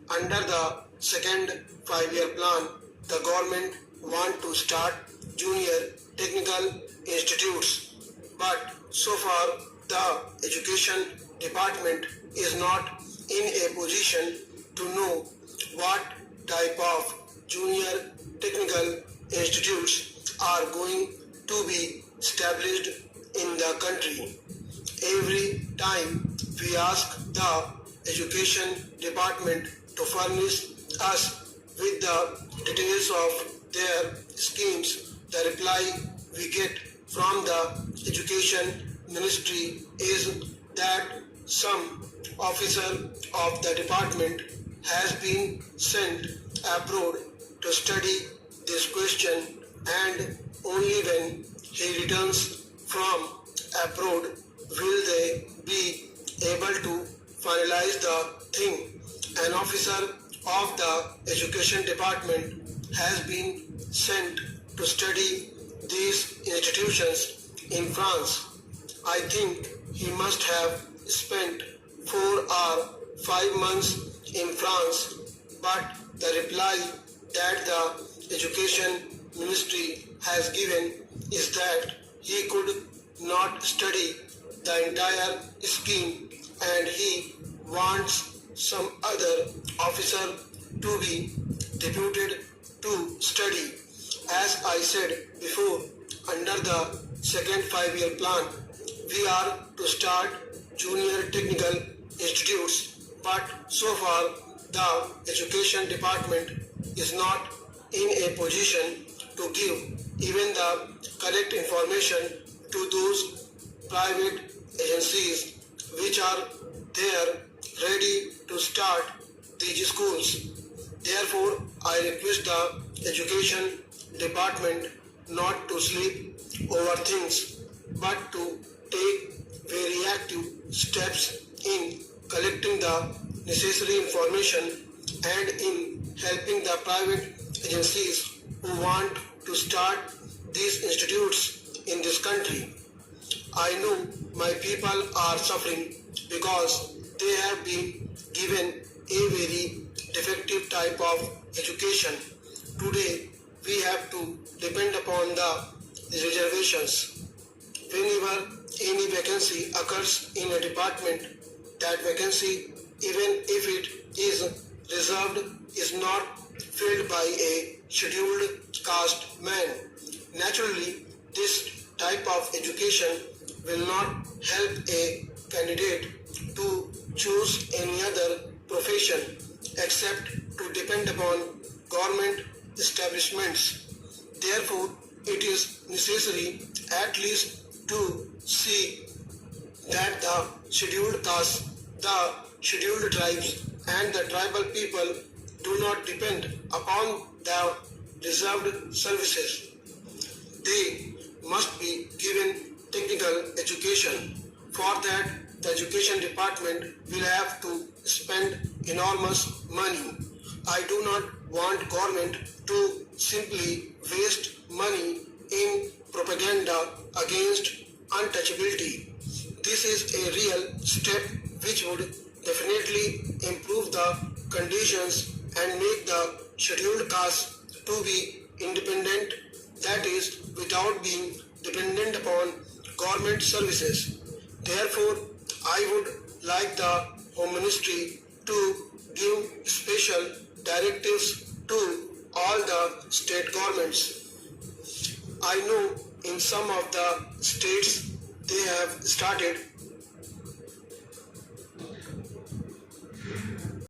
Under the second 5-year plan, the government want to start junior technical institutes, but so far the education department is not in a position to know what type of junior technical institutes are going to be established in the country. Every time we ask the education department to furnish us with the details of their schemes, the reply we get from the education ministry is that some officer of the department has been sent abroad to study this question, and only when he returns from abroad will they be able to finalize the thing. An officer of the education department has been sent to study these institutions in France. I think he must have spent 4 or 5 months in France, but the reply that the education ministry has given is that he could not study the entire scheme and he wants some other officer to be deputed to study. As I said before, under the second 5-year plan, we are to start junior technical institutes, but so far the education department is not in a position to give even the correct information to those private agencies which are there ready to start these schools. Therefore, I request the education department not to sleep over things, but to take very active steps in collecting the necessary information and in helping the private agencies who want to start these institutes in this country. I know my people are suffering because they have been given a very defective type of education. Today, we have to depend upon the reservations. Whenever any vacancy occurs in a department, that vacancy, even if it is reserved, is not filled by a scheduled caste man. Naturally, this type of education will not help a candidate to choose any other profession except to depend upon government establishments. Therefore, it is necessary at least to see that the scheduled castes, the scheduled tribes and the tribal people do not depend upon the reserved services. They must be given technical education. For that, the education department will have to spend enormous money. I do not want government to simply waste money in propaganda against untouchability. This is a real step which would definitely improve the conditions and make the scheduled caste to be independent, that is, without being dependent upon government services. Therefore, I would like the Home Ministry to give special directives to all the state governments. I know in some of the states they have started